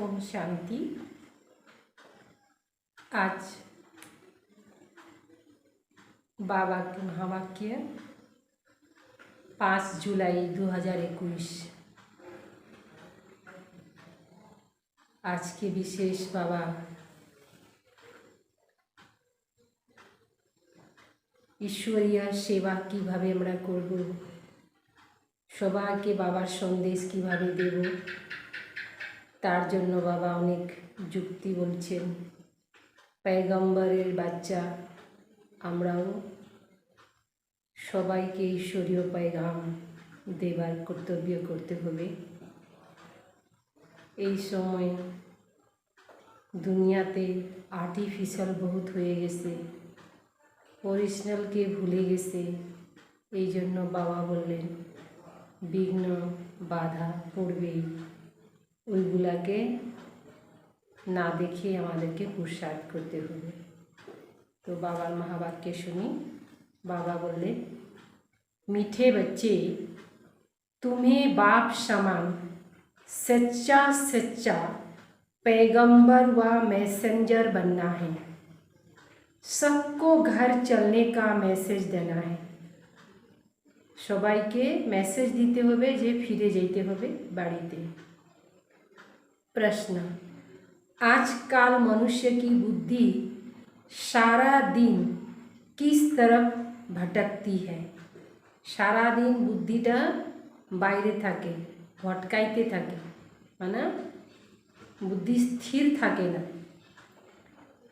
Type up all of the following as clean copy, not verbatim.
ओम शांति। आज बाबा के महावाक्य 5 जुलाई 2021। आज के विशेष बाबा ঈশ্বরীয় সেবা কিভাবে আমরা করব, সবাইকে বাবার সন্দেশ কিভাবে দেব, তার জন্য বাবা অনেক যুক্তি বলছেন। পয়গম্বরের বাচ্চা আমরাও সবাইকে ঈশ্বরীয় पैगाम দেবার কর্তব্য করতে হবে। এই সময় দুনিয়াতে আর্টিফিশিয়াল বহুত হয়ে গেছে, অরিজিনালকে ভুলে গেছে। এই জন্য বাবা বললেন বিঘ্ন বাধা পড়বেই, ওইগুলাকে না দেখে আমাদেরকে পুরুষার্থ করতে হবে। তো বাবার महावाक्य শুনি। बाबा बोले, मीठे बच्चे, तुम्हें बाप समान सच्चा सच्चा पैगंबर व मैसेंजर बनना है। सबको घर चलने का मैसेज देना है। সবাইকে মেসেজ দিতে হবে যে ফিরে যেতে হবে বাড়িতে। प्रश्न, आजकल मनुष्य की बुद्धि सारा दिन किस तरफ भटकती है? सारा दिन बुद्धिटा বাইরে থাকে, ভটকাইতে থাকে, মানে बुद्धि स्थिर থাকে না।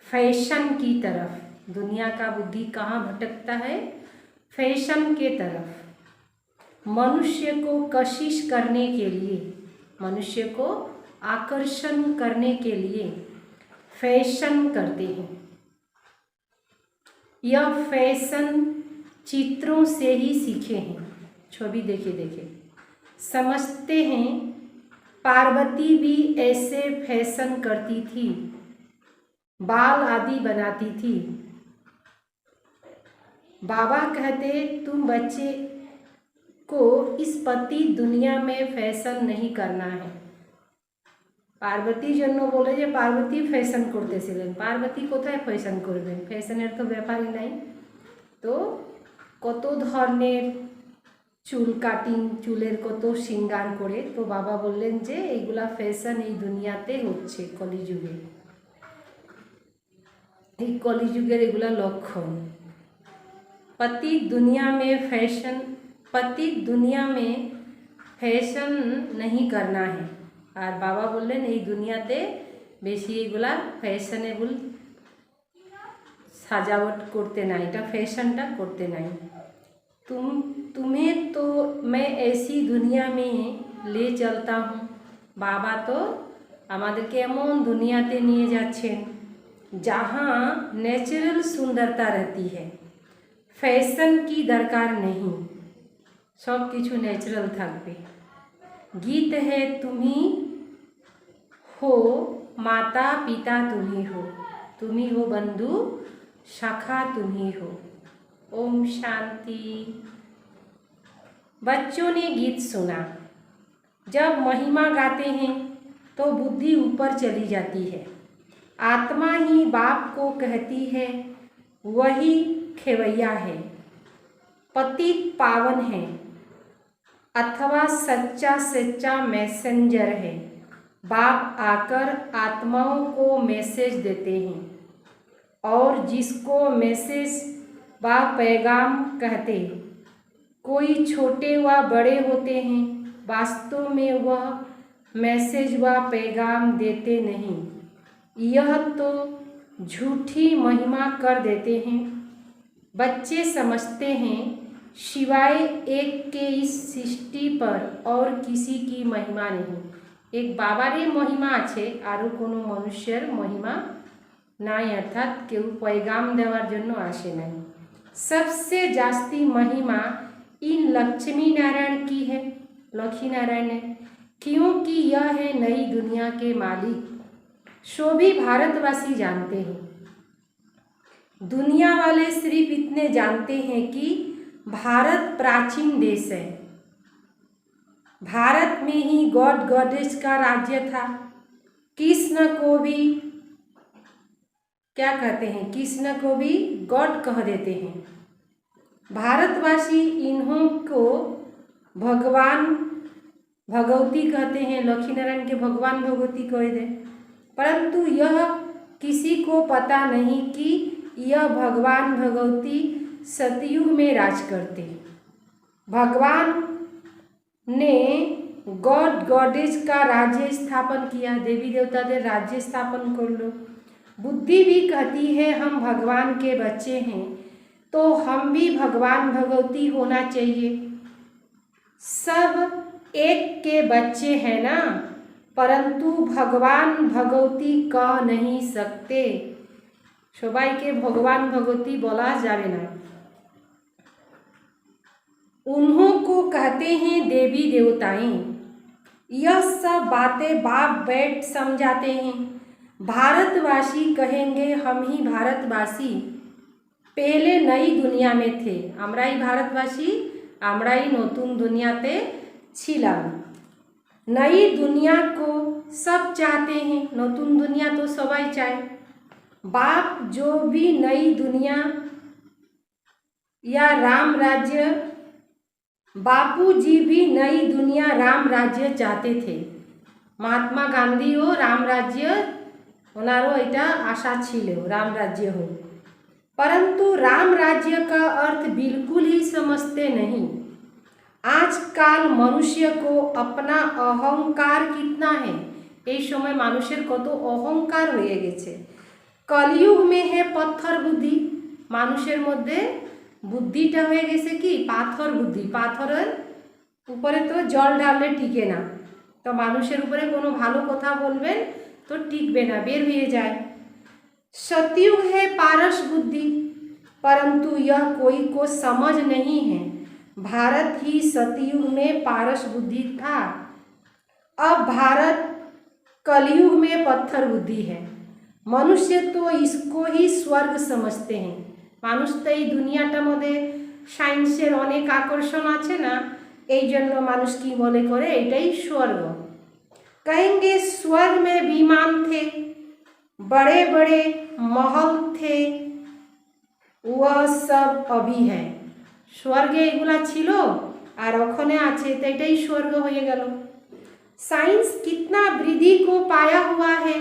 फैशन की तरफ, दुनिया का बुद्धि कहाँ भटकता है? फैशन के तरफ। मनुष्य को कशिश करने के लिए, मनुष्य को आकर्षण करने के लिए फैशन करते हैं। यह फैशन चित्रों से ही सीखे हैं, छवि देखे देखे। समझते हैं पार्वती भी ऐसे फैशन करती थी, बाल आदि बनाती थी। बाबा कहते तुम बच्चे को इस पति दुनिया में फैशन नहीं करना है। পার্বতীর জন্য বলে যে পার্বতী ফ্যাশন করতেছিলেন, পার্বতী কোথায় ফ্যাশন করবেন? ফ্যাশনের তো ব্যাপারই নাই। তো কত ধরনের চুল কাটিং, চুলের কত শৃঙ্গার করে, তো বাবা বললেন যে এইগুলা ফ্যাশন এই দুনিয়াতে হচ্ছে কলিযুগে। এই কলিযুগের এগুলা লক্ষণ। पति दुनिया में फैशन, पति दुनिया में फैशन नहीं करना है। আর বাবা বললেন এই দুনিয়াতে বেশি এগুলা ফ্যাশনেবল সাজাवट করতে নাই, এটা ফ্যাশনটা করতে নাই। तुम्हें तो मैं ऐसी दुनिया में ले चलता हूँ। বাবা তো আমাদেরকে এমন দুনিয়াতে নিয়ে যাচ্ছেন जहाँ नेचुरल सुंदरता रहती है, फैशन की दरकार नहीं, सब किछु नेचुरल থাকবে। गीत है तुम्ही हो माता पिता तुम्ही हो, तुम्ही हो बंधु शाखा तुम्ही हो। ओम शांति। बच्चों ने गीत सुना। जब महिमा गाते हैं तो बुद्धि ऊपर चली जाती है। आत्मा ही बाप को कहती है, वही खेवैया है, पतित पावन है, अथवा सच्चा सच्चा मैसेंजर है। बाप आकर आत्माओं को मैसेज देते हैं, और जिसको मैसेज व पैगाम कहते, कोई छोटे व बड़े होते हैं, वास्तव में वह मैसेज व पैगाम देते नहीं, यह तो झूठी महिमा कर देते हैं। बच्चे समझते हैं सिवाय एक के इस सृष्टि पर और किसी की महिमा नहीं। एक बाबारे महिमा আছে, आरो कोनो मनुष्यर महिमा নাই, अर्थात केउ पैगाम देवार जन्य आसे नहीं। सबसे जास्ती महिमा इन लक्ष्मी नारायण की है, लक्ष्मी नारायण है, क्योंकि यह है नई दुनिया के मालिक। सो भी भारतवासी जानते हैं। दुनिया वाले सिर्फ इतने जानते हैं कि भारत प्राचीन देश है, भारत में ही गॉड गॉडेस का राज्य था। कृष्ण को भी क्या कहते हैं, कृष्ण को भी गॉड कह देते हैं। भारतवासी इन्हों को भगवान भगवती कहते हैं, लक्ष्मी नारायण के भगवान भगवती कह दे, परंतु यह किसी को पता नहीं कि यह भगवान भगवती सतयुग में राज करते। भगवान ने गॉड गॉडेज का राज्य स्थापन किया, देवी देवता के राज्य स्थापन कर लो। बुद्धि भी कहती है हम भगवान के बच्चे हैं, तो हम भी भगवान भगवती होना चाहिए। सब एक के बच्चे हैं ना, परंतु भगवान भगवती कह नहीं सकते। सबाई के भगवान भगवती बोला जावे ना। उन्हों को कहते हैं देवी देवताएं। यह सब बातें बाप बैठ समझाते हैं। भारतवासी कहेंगे हम ही भारतवासी पहले नई दुनिया में थे, आमराई भारतवासी आमराई नतून दुनियाते छिलाम। नई दुनिया को सब चाहते हैं, नतून दुनिया तो सबाई चाहे। बाप जो भी नई दुनिया या राम राज्य, बापू जी भी नई दुनिया राम राज्य चाहते थे। महात्मा गांधी हो राम राज्य ओनारो एटा आशा छिलो राम राज्य हो, परंतु राम राज्य का अर्थ बिल्कुल ही समझते नहीं। आजकल मनुष्य को अपना अहंकार कितना है, এই সময় মানুষের কত অহংকার হয়ে গেছে। কলিযুগ में है पत्थर बुद्धि, মানুষের মধ্যে বুদ্ধিটা হয়ে গেছে কি পাথর বুদ্ধি। পাথরের উপরে তো জল ঢাললে টিকে না, তো মানুষের উপরে কোনো ভালো কথা বলবেন তো টিকবে না, বের হয়ে যায়। सतयुग है पारस बुद्धि, परंतु यह कोई को समझ नहीं है। भारत ही सतयुग में पारस बुद्धि था, अब भारत कलयुग में पत्थर बुद्धि है। मनुष्य तो इसको ही स्वर्ग समझते हैं। মানুষ তো এই দুনিয়াটার মধ্যে সায়েন্সের অনেক আকর্ষণ আছে না, এই জন্য মানুষ কি মনে করে এটাই স্বর্গ। कहेंगे स्वर्ग में विमान थे, बड़े बड़े महल थे, वह सब अभी है। स्वर्गे एगुला छिलो और ओखने आछे, तो एटाई स्वर्ग हो गल। साइंस कितना वृद्धि को पाया हुआ है,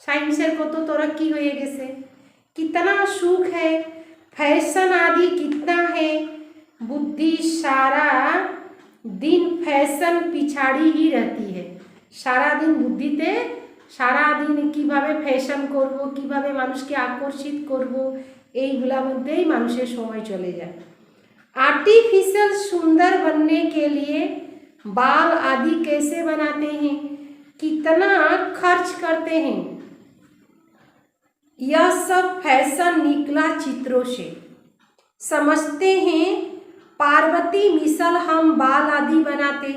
साइंसर को तो तरक्की हो गेছে, कितना सुख है, फैशन आदि कितना है। बुद्धि सारा दिन फैशन पिछाड़ी ही रहती है। सारा दिन बुद्धिते सारा दिन किभाবে फैशन করব, কিভাবে মানুষকে আকর্ষিত করব, এইগুলোর মধ্যেই মানুষের সময় চলে যায়। आर्टिफिशियल सुंदर बनने के लिए बाल आदि कैसे बनाते हैं, कितना खर्च करते हैं। यह सब फैशन निकला चित्रों से। समझते हैं पार्वती मिसल हम बाल आदि बनाते,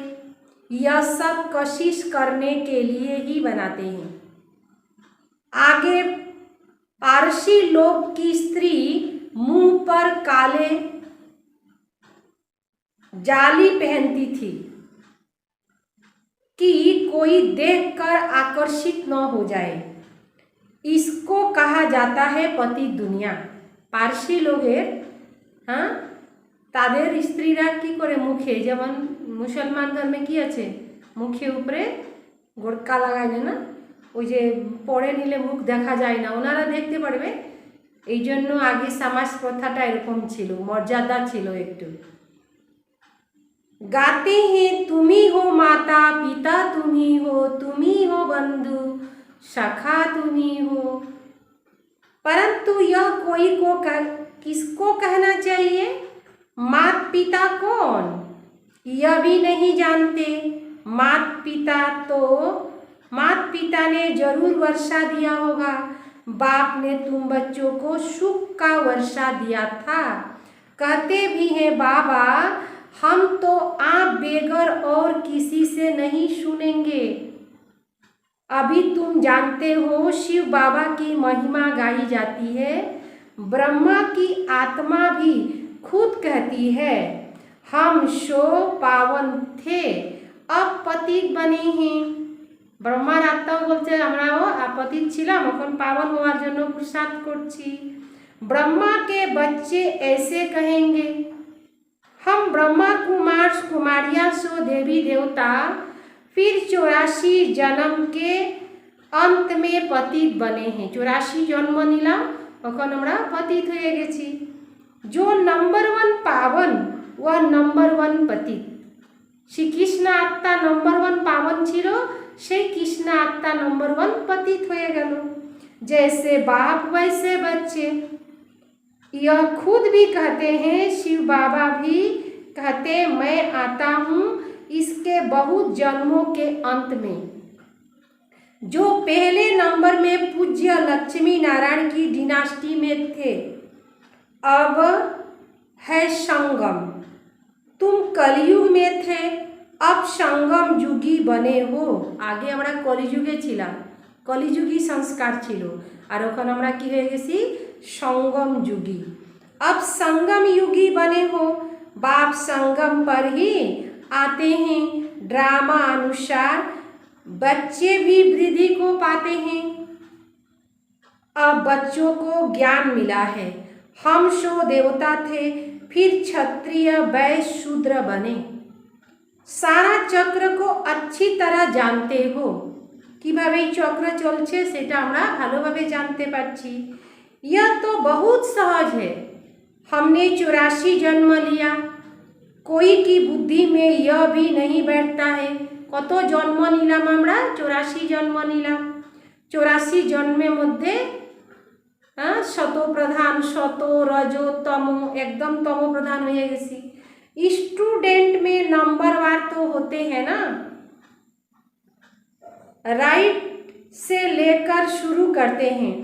यह सब कशिश करने के लिए ही बनाते हैं। आगे पारसी लोग की स्त्री मुंह पर काले जाली पहनती थी कि कोई देखकर आकर्षित न हो जाए। इसको कहा जाता है पति दुनिया। पारसी लोगेर हाँ तादेर स्त्रीरा की करे मुखे, जेमन मुसलमान धर्मे की आछे मुखे ऊपरे गोरका लागाय ना, ওই যে পরে নিলে মুখ দেখা যায় না, ওনারা দেখতে পারবে। এই জন্য আগে সমাজ প্রথাটা এরকম ছিল, মর্যাদা ছিল একটু। गाते हैं तुम ही हो माता पिता, तुम ही हो बंधु सखा, तुम ही हो, परंतु यह कोई को किसको कहना चाहिए, मात पिता कौन, यह भी नहीं जानते। मात पिता ने जरूर वर्षा दिया होगा, बाप ने तुम बच्चों को सुख का वर्षा दिया था। कहते भी हैं बाबा हम तो आप बेगर और किसी से नहीं सुनेंगे। अभी तुम जानते हो शिव बाबा की महिमा गाई जाती है, ब्रह्मा की आत्मा भी खुद कहती है हम सो पावन थे अब पतित बने हैं। ব্রহ্মার আত্মাও বলছে আমরাও আপতিত ছিলাম, এখন পাवन হওয়ার জন্য পুরুষার্থ করছি। ब्रह्मा के बच्चे ऐसे कहेंगे, हम ब्रह्मा कुमार कुमारियाँ सो देवी देवता फिर 84 जन्म के अंत में पतित बने हैं। 84 जन्म নিলাম, এখন আমরা পতিত হয়ে গেছি। जो नंबर 1 पावन व नंबर 1 पतित। श्री कृष्ण आत्मा नंबर 1 पावन ছিল, সেই কৃষ্ণ आत्मा नंबर 1 पतित হয়ে গেল। जैसे बाप वैसे बच्चे। यह खुद भी कहते हैं, शिव बाबा भी कहते, मैं आता हूँ इसके बहुत जन्मों के अंत में। जो पहले नंबर में पूज्य लक्ष्मी नारायण की डिनास्टी में थे, अब है संगम। तुम कलयुग में थे, अब संगम युगी बने हो। आगे আমরা কলিযুগে ছিলাম, কলিযুগী সংস্কার ছিল, আর এখন আমরা কি হয়ে গেছি? संगम युगी। अब संगम युगी बने हो। बाप संगम पर ही आते हैं, ड्रामा अनुसार बच्चे भी वृद्धि को पाते हैं। अब बच्चों को ज्ञान मिला है। हम सो देवता थे, फिर क्षत्रिय वैश्य शूद्र बने। सारा चक्र को अच्छी तरह जानते हो। কিভাবে এই চক্র চলছে সেটা আমরা ভালোভাবে জানতে পারছি। यह तो बहुत सहज है। हमने 84 जन्म लिया, कोई की बुद्धि में यह भी नहीं बैठता है। কত জন্ম নিলাম আমরা? 84 জন্ম নিলাম। 84 জন্মের মধ্যে শত প্রধান, শত রজ তম, একদম তম প্রধান হয়ে গেছি। स्टूडेंट में नंबरवार तो होते हैं ना। राइट से लेकर शुरू करते हैं,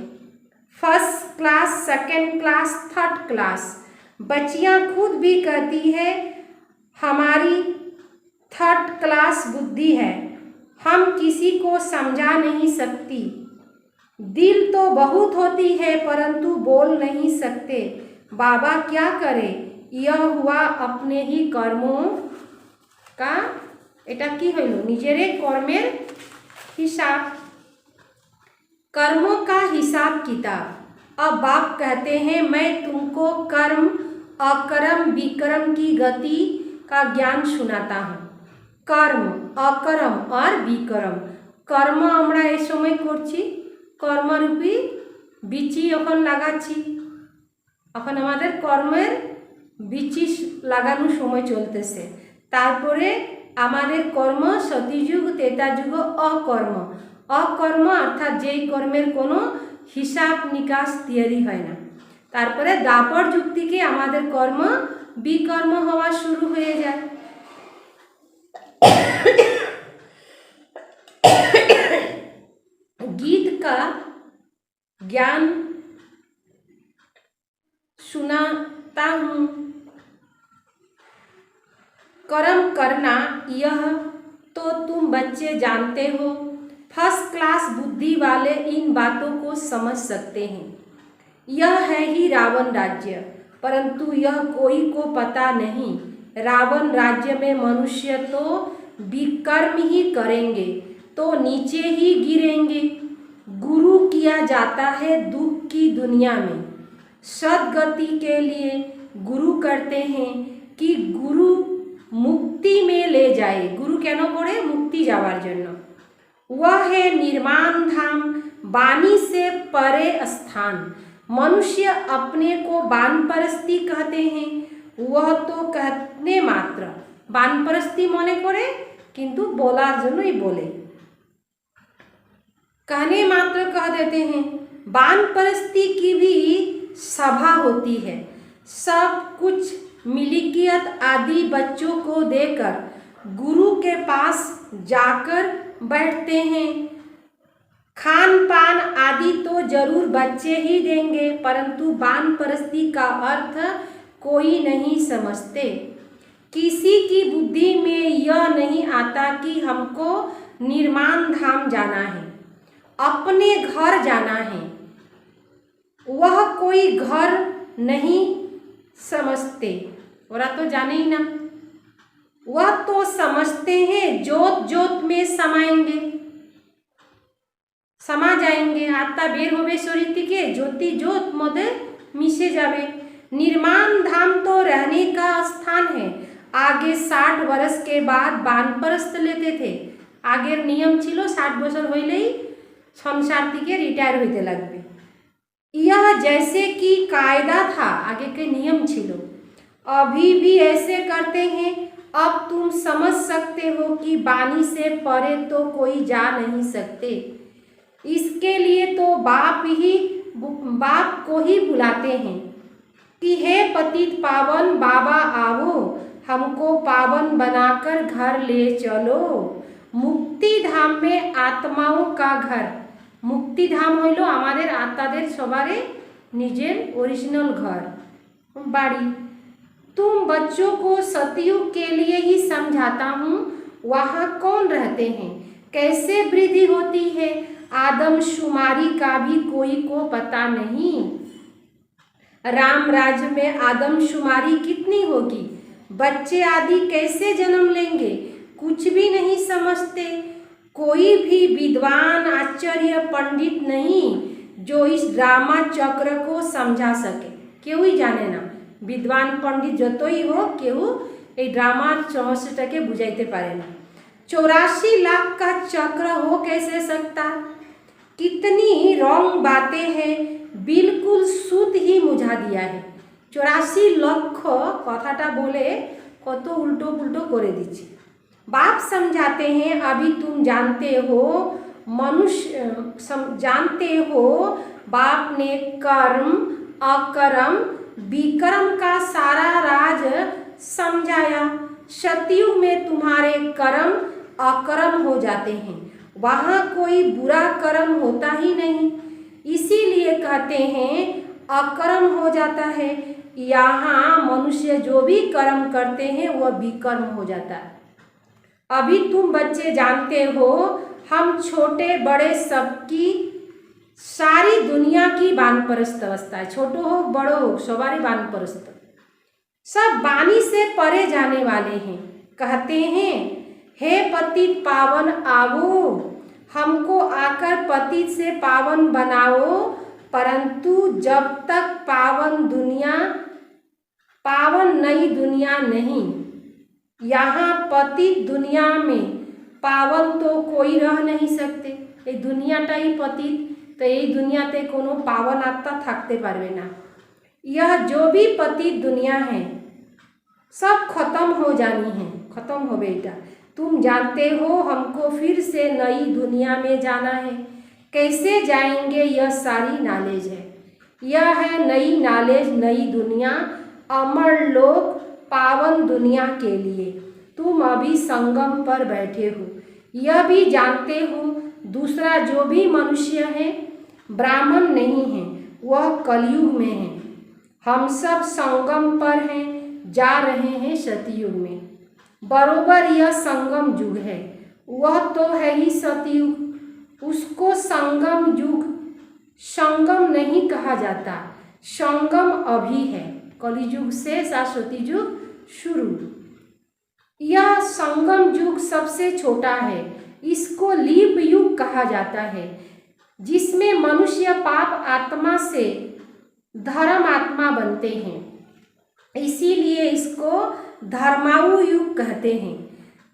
first class, second class, third class. बच्चियाँ खुद भी कहती है हमारी थर्ड क्लास बुद्धि है, हम किसी को समझा नहीं सकती। दिल तो बहुत होती है परंतु बोल नहीं सकते। बाबा क्या करे? यह हुआ अपने ही कर्मों का, এটা কি হইল? নিজেরে কর্মের हिसाब, कर्मों का हिसाब किताब। अब बाप कहते हैं मैं तुमको कर्म, अकर्म, विकर्म की गति का ज्ञान सुनाता हूँ। कर्म, अकर्म और विकर्म। कर्म আমরা এই সময় করছি, কর্মরূপী বীচি এখন লাগাচ্ছি, এখন আমাদের কর্মের বীচি লাগানোর সময় চলতেছে। তারপরে আমাদের কর্ম সতীযুগ, ত্রেতাযুগ অকর্ম। অকর্ম অর্থাৎ যেই কর্মের কোনো হিসাব নিকাশ তৈরি হয় না। তারপরে দাপর যুগ থেকে আমাদের কর্ম বিকর্ম হওয়া শুরু হয়ে যায়। गीत का ज्ञान सुनाता हूँ। कर्म करना यह तो तुम बच्चे जानते हो। फर्स्ट क्लास बुद्धि वाले इन बातों को समझ सकते हैं। यह है ही रावण राज्य, परंतु यह कोई को पता नहीं। रावण राज्य में मनुष्य तो विकर्म ही करेंगे तो नीचे ही गिरेंगे। गुरु किया जाता है दुख की दुनिया में, सद्गति के लिए गुरु करते हैं कि गुरु मुक्ति में ले जाए। गुरु কেন করে? মুক্তি যাওয়ার জন্য। वह है निर्माण धाम, वाणी से परे स्थान। मनुष्य अपने को बानपरस्ती कहते हैं, वह तो कहने मात्र। बानपरस्ती মনে করে কিন্তু বলার জন্যই বলে, कहने मात्र कह देते हैं। बानपरस्ती की भी सभा होती है, सब कुछ मिलिकियत आदि बच्चों को देकर गुरु के पास जाकर बैठते हैं। खान पान आदि तो जरूर बच्चे ही देंगे, परंतु बानपरस्ती का अर्थ कोई नहीं समझते। किसी की बुद्धि में यह नहीं आता कि हमको निर्माण धाम जाना है, अपने घर जाना है। वह कोई घर नहीं समझते, और तो जाने ही ना। वह तो समझते हैं जोत जोत में समाएंगे। समा जाएंगे। आत्मा बेर होबे शरीर के, ज्योति ज्योत मदे मिशे जावे। निर्माण धाम तो रहने का स्थान है। आगे 60 वर्ष के बाद बानप्रस्थ लेते थे। आगे नियम छिलो 60 बছর হইলেই संसार থেকে रिटायर होते लगबे। यह जैसे कि कायदा था, आगे के नियम छिलो, अभी भी ऐसे करते हैं। अब तुम समझ सकते हो कि वाणी से परे तो कोई जा नहीं सकते। इसके लिए तो बाप को ही बुलाते हैं कि हे पतित पावन बाबा आओ, हमको पावन बनाकर घर ले चलो। मुक्ति धाम में आत्माओं का घर। मुक्ति धाम हইল আমাদের আত্মাদের সবারে নিজের ओरिजिनल घर बाड़ी। तुम बच्चों को सतयुग के लिए ही समझाता हूँ। वहाँ कौन रहते हैं, कैसे वृद्धि होती है, आदमशुमारी का भी कोई को पता नहीं। राम राज्य में आदमशुमारी कितनी होगी, बच्चे आदि कैसे जन्म लेंगे, कुछ भी नहीं समझते। कोई भी विद्वान आचार्य पंडित नहीं जो इस ड्रामा चक्र को समझा सके। केउ ही जाने ना, विद्वान पंडित যতই হোক কেউ এই ড্রামার রহস্যটাকে বুঝাইতে পারে না। 84 लाख का चक्र हो कैसे सकता। कितनी रॉन्ग बातें हैं, बिल्कुल सूत ही मुझा दिया है। 84 लक्ष কথাটা বলে কত উল্টো পুল্টো করে দিচ্ছে। बाप समझाते हैं, अभी तुम जानते हो जानते हो बाप ने कर्म अकर्म विकर्म का सारा राज समझाया। सतयुग में तुम्हारे कर्म अकर्म हो जाते हैं, वहाँ कोई बुरा कर्म होता ही नहीं, इसीलिए कहते हैं अकर्म हो जाता है। यहाँ मनुष्य जो भी कर्म करते हैं वह विकर्म हो जाता है। अभी तुम बच्चे जानते हो हम छोटे बड़े सबकी सारी दुनिया की वानप्रस्थ अवस्था है। छोटो हो बड़ो हो सवारी वानप्रस्थ, सब वाणी से परे जाने वाले हैं। कहते हैं हे पतित पावन आवो, हमको आकर पतित से पावन बनाओ। परंतु जब तक पावन नई दुनिया नहीं, यहाँ पतित दुनिया में पावन तो कोई रह नहीं सकते। ये दुनियाटाई पतित, तो ये दुनियाते कोनो पावन आत्मा थाकते पारबे ना। यह जो भी पतित दुनिया है सब खत्म हो जानी है, खत्म हो बेटा। तुम जानते हो हमको फिर से नई दुनिया में जाना है। कैसे जाएंगे यह सारी नॉलेज है। यह है नई नॉलेज, नई दुनिया, अमर लोक, पावन दुनिया के लिए। तुम अभी संगम पर बैठे हो। यह भी जानते हो दूसरा जो भी मनुष्य है ब्राह्मण नहीं है, वह कलयुग में है। हम सब संगम पर हैं, जा रहे हैं सतयुग में। बरोबर यह संगम युग है, वह तो है ही सतयुग। उसको संगम युग संगम नहीं कहा जाता, संगम अभी है। कलियुग से सरस्वती युग शुरू। यह संगम युग सबसे छोटा है, इसको लीप युग कहा जाता है, जिसमें मनुष्य पाप आत्मा से धर्म आत्मा बनते हैं, इसीलिए इसको धर्मायु युग कहते हैं।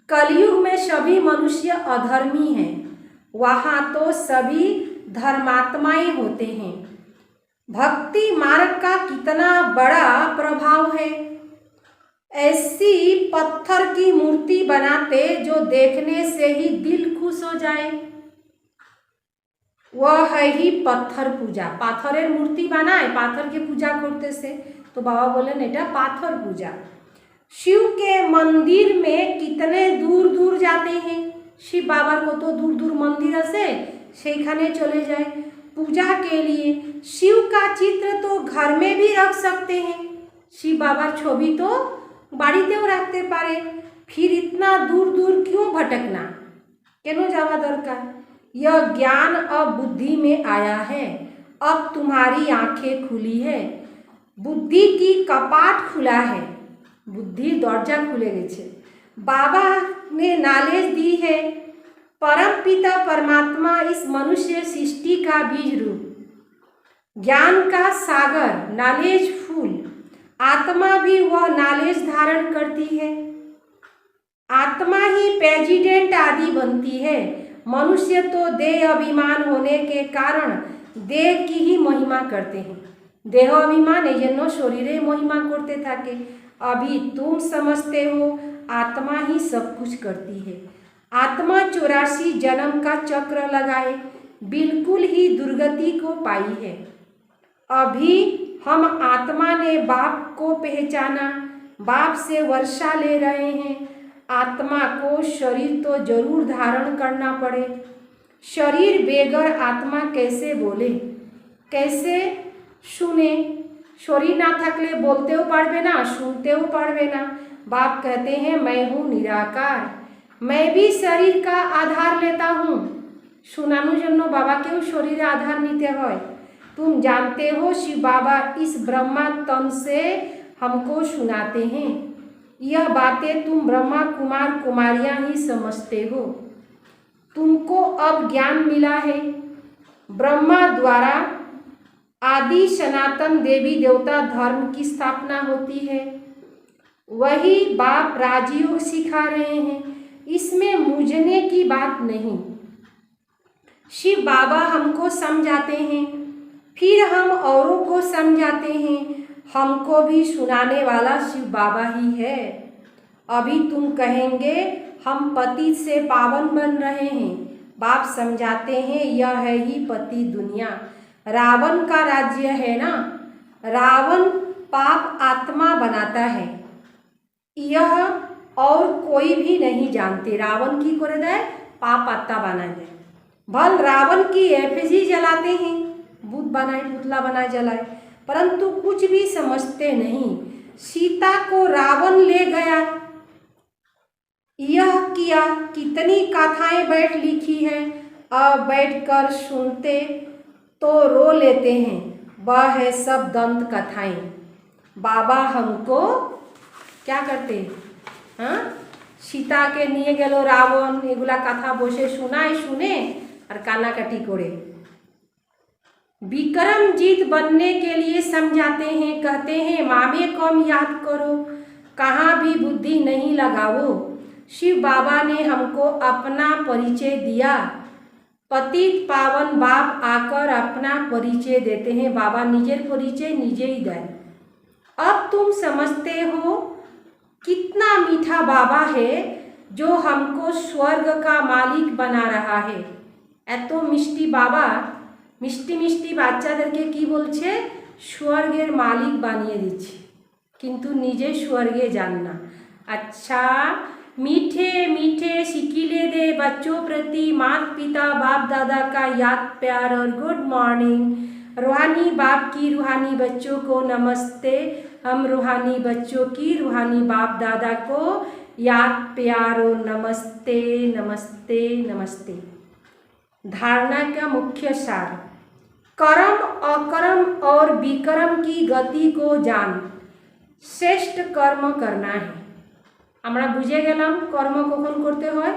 कलयुग में सभी मनुष्य अधर्मी हैं, वहाँ तो सभी धर्मात्माएं होते हैं। भक्ति मार्ग का कितना बड़ा प्रभाव है। ऐसी पत्थर की मूर्ति बनाते जो देखने से ही दिल खुश हो जाए, वह है ही पत्थर पूजा। पाथरेर मूर्ति बनाए, पाथर के पूजा करते से, तो बाबा बोले एटा पाथर पूजा। शिव के मंदिर में कितने दूर दूर जाते हैं। शिव बाबार को तो दूर दूर मंदिर आछे, सेखाने चले जाए पूजा के लिए। शिव का चित्र तो घर में भी रख सकते हैं, शिव बाबार छवि तो बाड़ीतेও रखते पारे। फिर इतना दूर दूर क्यों भटकना, क्यों जावा दरकार। यह ज्ञान अब बुद्धि में आया है, अब तुम्हारी आंखें खुली है, बुद्धि की कपाट खुला है, बुद्धि दरजा खुले गेछे। बाबा ने नॉलेज दी है, परम पिता परमात्मा इस मनुष्य सृष्टि का बीज रूप, ज्ञान का सागर, नॉलेज फूल, आत्मा भी वह नॉलेज धारण करती है। आत्मा ही प्रेसिडेंट आदि बनती है। मनुष्य तो देह अभिमान होने के कारण देह की ही महिमा करते हैं। देह अभिमान एजन्य शरीरे महिमा करते थाके। अभी तुम समझते हो आत्मा ही सब कुछ करती है। आत्मा 84 जन्म का चक्र लगाए बिल्कुल ही दुर्गति को पाई है। अभी हम आत्मा ने बाप को पहचाना, बाप से वर्षा ले रहे हैं। आत्मा को शरीर तो जरूर धारण करना पड़े। शरीर बेगर आत्मा कैसे बोले, कैसे सुने? शरीर ना थकले बोलतेও पारबे ना, सुनतेও पारबे ना। बाप कहते हैं मैं हूँ निराकार, मैं भी शरीर का आधार लेता हूँ। सुनानोर जन्य बाबाकेও शरीर आधार नीते हय। तुम जानते हो शिव बाबा इस ब्रह्मा तन से हमको सुनाते हैं। यह बातें तुम ब्रह्मा कुमार कुमारियाँ ही समझते हो। तुमको अब ज्ञान मिला है। ब्रह्मा द्वारा आदि सनातन देवी देवता धर्म की स्थापना होती है। वही बाप राजयोग सिखा रहे हैं। इसमें मूझने की बात नहीं। शिव बाबा हमको समझाते हैं, फिर हम औरों को समझाते हैं। हमको भी सुनाने वाला शिव बाबा ही है। अभी तुम कहेंगे हम पति से पावन बन रहे हैं। बाप समझाते हैं यह है ही पति दुनिया। रावण का राज्य है ना। रावण पाप आत्मा बनाता है, यह और कोई भी नहीं जानते। रावण की करे दे पाप आत्मा बना दे। भल रावण की एफिजी जलाते हैं, भूत बनाए पुतला बनाए जलाए, परंतु कुछ भी समझते नहीं। सीता को रावण ले गया, यह किया। कितनी कथाएं बैठ लिखी है, अब बैठकर सुनते तो रो लेते हैं। वह है सब दंत कथाएं। बाबा हमको क्या करते हाँ, सीता के निये गेलो रावण, एगुला कथा बसे सुनाए शुने और कानाकाटी करे। विक्रमजीत बनने के लिए समझाते हैं, कहते हैं मामे कम याद करो, कहाँ भी बुद्धि नहीं लगाओ। शिव बाबा ने हमको अपना परिचय दिया। पतित पावन बाप आकर अपना परिचय देते हैं। बाबा निजेर परिचय निजे ही दें। अब तुम समझते हो कितना मीठा बाबा है जो हमको स्वर्ग का मालिक बना रहा है। एतो मिष्टि बाबा मिष्टि मिष्टि बाच्चादेरके की बोलछे स्वर्गेर मालिक बानिये दिच्छे, किन्तु निजे स्वर्गे जान ना। अच्छा, मीठे मीठे सिकिले दे बच्चों प्रति माता पिता बाप दादा का याद प्यार और गुड मॉर्निंग। रूहानी बाप की रूहानी बच्चों को नमस्ते। हम रूहानी बच्चों की रूहानी बाप दादा को याद प्यार और नमस्ते नमस्ते नमस्ते। धारणा का मुख्य सार, कर्म अकर्म और विकर्म की गति को जान श्रेष्ठ कर्म करना है। আমরা বুঝে গেলাম কর্ম কখন করতে হয়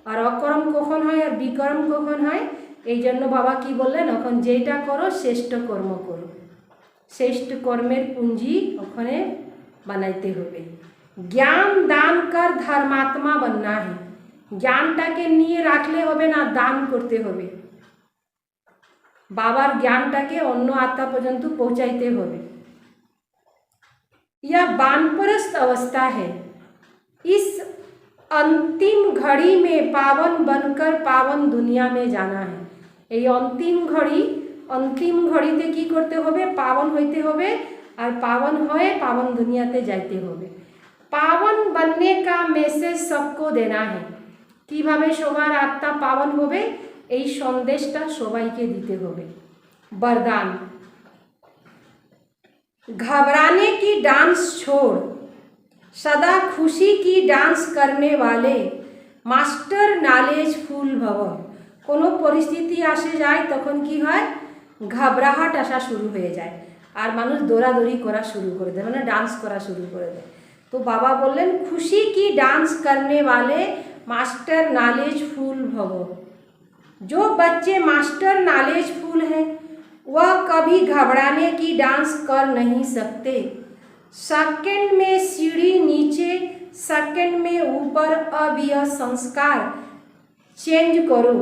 আর অকর্ম কখন হয় আর বিকর্ম কখন হয়। এই জন্য বাবা কি বললেন, এখন যেটা করো শ্রেষ্ঠ কর্ম করো। শ্রেষ্ঠ কর্মের পুঁজি ওখানে বানাইতে হবে। জ্ঞান দান কর ধর্মাত্মা बनना है। জ্ঞানটাকে নিয়ে রাখলে হবে না, দান করতে হবে। বাবার জ্ঞানটাকে অন্য আত্মা পর্যন্ত পৌঁছাইতে হবে। यह वानप्रस्थ अवस्था है। इस अंतिम घड़ी में पावन बनकर पावन दुनिया में जाना है। ये अंतिम घड़ीते की करते होबे, पावन होते होबे और पावन होए पावन दुनियाते जाते होबे। पावन बनने का मैसेज सबको देना है। किभाबे सबार आत्मा पावन होबे এই সন্দেশটা সবাইকে দিতে হবে। वरदान, घबराने की डांस छोड़, सदा खुशी की डांस करने वाले मास्टर नॉलेज फुल भव। कोनो परिस्थिति आसे जाए तखन की है, घबराहट आसा शुरू हो जाए और मानुष दौड़ादौड़ी करा शुरू कर दे, मैंने डांस करा शुरू कर दे। तो बाबा बोलें खुशी की डांस करने वाले मास्टर नॉलेजफुल भव। जो बच्चे मास्टर नॉलेजफुल हैं वह कभी घबराने की डांस कर नहीं सकते। सेकंड में सीढ़ी नीचे, सेकंड में ऊपर। अब यह संस्कार चेंज करो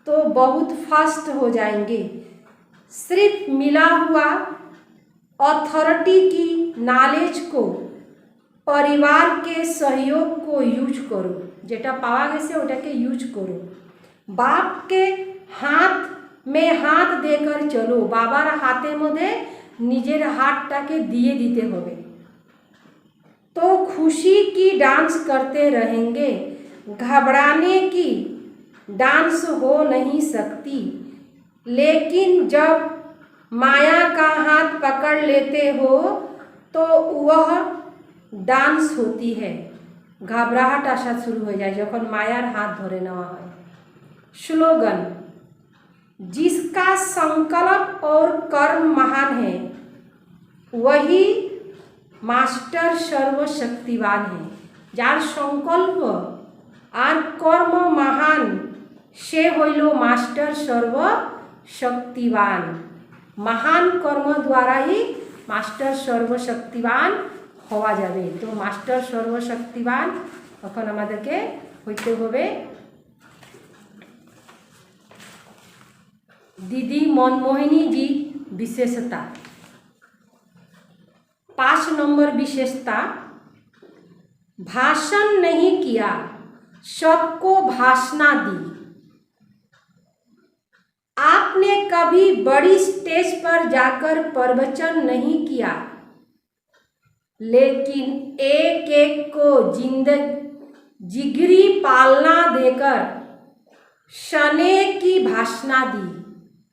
तो बहुत फास्ट हो जाएंगे। सिर्फ मिला हुआ अथॉरिटी की नॉलेज को, परिवार के सहयोग को यूज करो। जेटा पावा गेছে ওটাকে यूज करो। बाप के हाथ में हाथ देकर चलो। बाबार हाथे मध्य निजेर हाथटाके दिए दीते होबे। तो खुशी की डांस करते रहेंगे। घबराने की डांस हो नहीं सकती। लेकिन जब माया का हाथ पकड़ लेते हो तो वह डांस होती है। घबराहट आसा शुरू हो जाए जखन मायार हाथ धरे नेওয়া হয়। स्लोगन, जिसका संकल्प और कर्म महान है वही मास्टर सर्वशक्तिवान है। जार संकल्प और कर्म महान से हইল मास्टर सर्वशक्तिवान। महान कर्म द्वारा ही मास्टर सर्वशक्तिवान হওয়া যাবে। तो मास्टर सर्वशक्तिवान তখন আমাদেরকে হইতে হবে। दीदी मनमोहिनी जी विशेषता। 5 नंबर विशेषता, भाषण नहीं किया, सबको भाषणा दी। आपने कभी बड़ी स्टेज पर जाकर प्रवचन नहीं किया, लेकिन एक एक को जिगरी पालना देकर शने की भाषणा दी।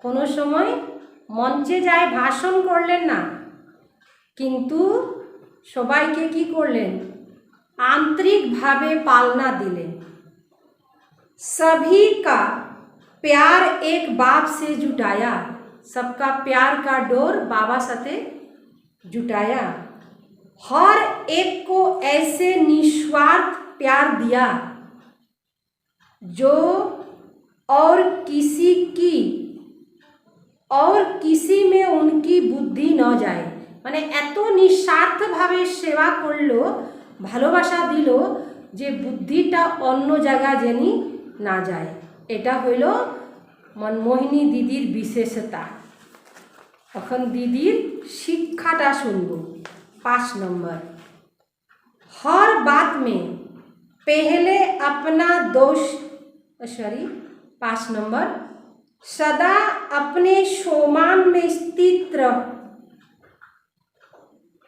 कोनो समय मंचे जाए भाषण करलेन ना, किन्तु सबाइके कि करलेन आंतरिक भावे पालना दिलेन। सभी का प्यार एक बाप से जुटाया। सबका प्यार का डोर बाबा साथे जुटाया। हर एक को ऐसे निस्वार्थ प्यार दिया जो और किसी में उनकी बुद्धि न जाए। माने एत निस्वार्थ भावे सेवा करलो, भालोबासा दिलो जे बुद्धिटा अन्य जगह जेनी ना जाए। एटा हইল मनमोहिनी दीदिर विशेषता। এখন दीदिर शिक्षाटा सुनबो। 5 नंबर, हर बात में पहले अपना दोष 5 नंबर, सदा अपने सोमान में स्थित रहो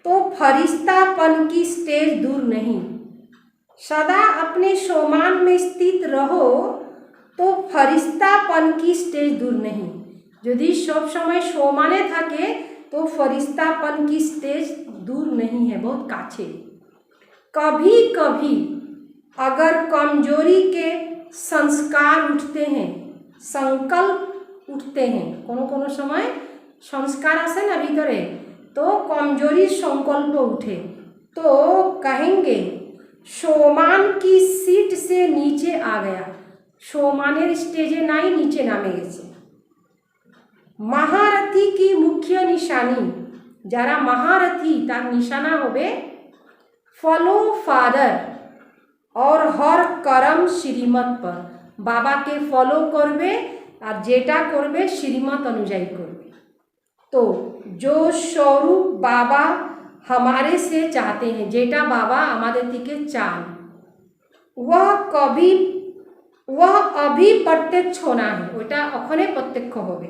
तो फरिश्तापन की स्टेज दूर नहीं। सदा अपने सोमान में स्थित रहो तो फरिश्तापन की स्टेज दूर नहीं। यदि सब समय सोमाने थाके तो फरिश्तापन की स्टेज दूर नहीं है, बहुत काछे। कभी कभी अगर कमजोरी के संस्कार उठते हैं, संकल्प उठते हैं, कोनो कोनो समय संस्कार आसे ना भीतरे, तो कमजोरी संकल्प उठे तो कहेंगे सोमान की सीट से नीचे आ गया। सोमानेर स्टेजे नाई, नीचे नामे गेছে। महारथी की मुख्य निशानी, जारा महारथी तार निशाना होबे फॉलो फादर और हर कर्म श्रीमत पर। बाबा के फॉलो करबे और जेटा करबे श्रीमत अनुযায়ী करबे। तो जो स्वरूप बाबा हमारे से चाहते हैं, जेटा बाबा हमारे दिके चान, वह अभी प्रत्यक्ष होना है। ओटा अखने प्रत्यक्ष होबे।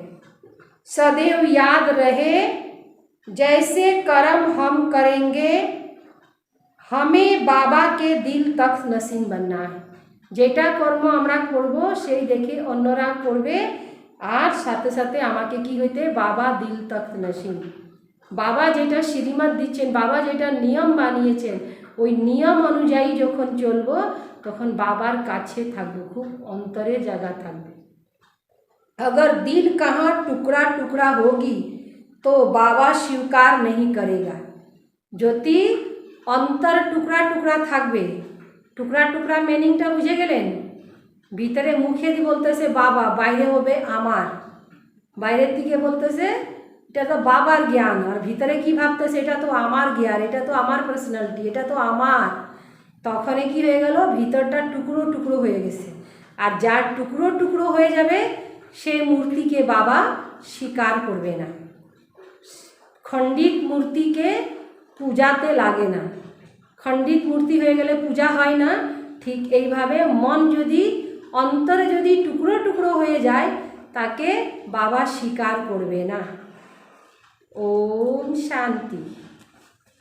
सदैव याद रहे जैसे कर्म हम करेंगे हमें बाबा के दिल तक नसीन बनना है। जेटा कर्म आमरा करब सेई देखे अन्यरा करबे और साथे साथे आमाके कि हইতে बाबा दिल तक नसीन। बाबा जेटा श्रीमत दिच्छेन, बाबा जेटा नियम बानिয়েছেন, ওই নিয়ম অনুযায়ী যখন চলবো তখন বাবার কাছে থাকবো, খুব অন্তরের জায়গা থাকবে। अगर दिल कहाँ टुकड़ा टुकड़ा होगी तो बाबा स्वीकार नहीं करेगा। যদি অন্তর টুকরা টুকরা থাকবে টুকরা টুকরা মিনিংটা বুঝে গেলেন? ভিতরে মুখে দিয়ে বলতেছে বাবা, বাইরে হবে আমার, বাইরের দিকে বলতেছে এটা তো বাবার জ্ঞান, আর ভিতরে কি ভাবতেছে এটা তো আমার জ্ঞান, এটা তো আমার পার্সোনালিটি, এটা তো আমার। তখনই কি হয়ে গেল, ভিতরটা টুকরো টুকরো হয়ে গেছে। আর যার টুকরো টুকরো হয়ে যাবে সেই মূর্তিকে বাবা স্বীকার করবে না। খণ্ডিত মূর্তিকে পূজাতে লাগে না, খণ্ডিত মূর্তি হয়ে গেলে পূজা হয় না। ঠিক এইভাবে মন যদি অন্তরে যদি টুকরো টুকরো হয়ে যায় তাকে বাবা স্বীকার করবে না। ওম শান্তি।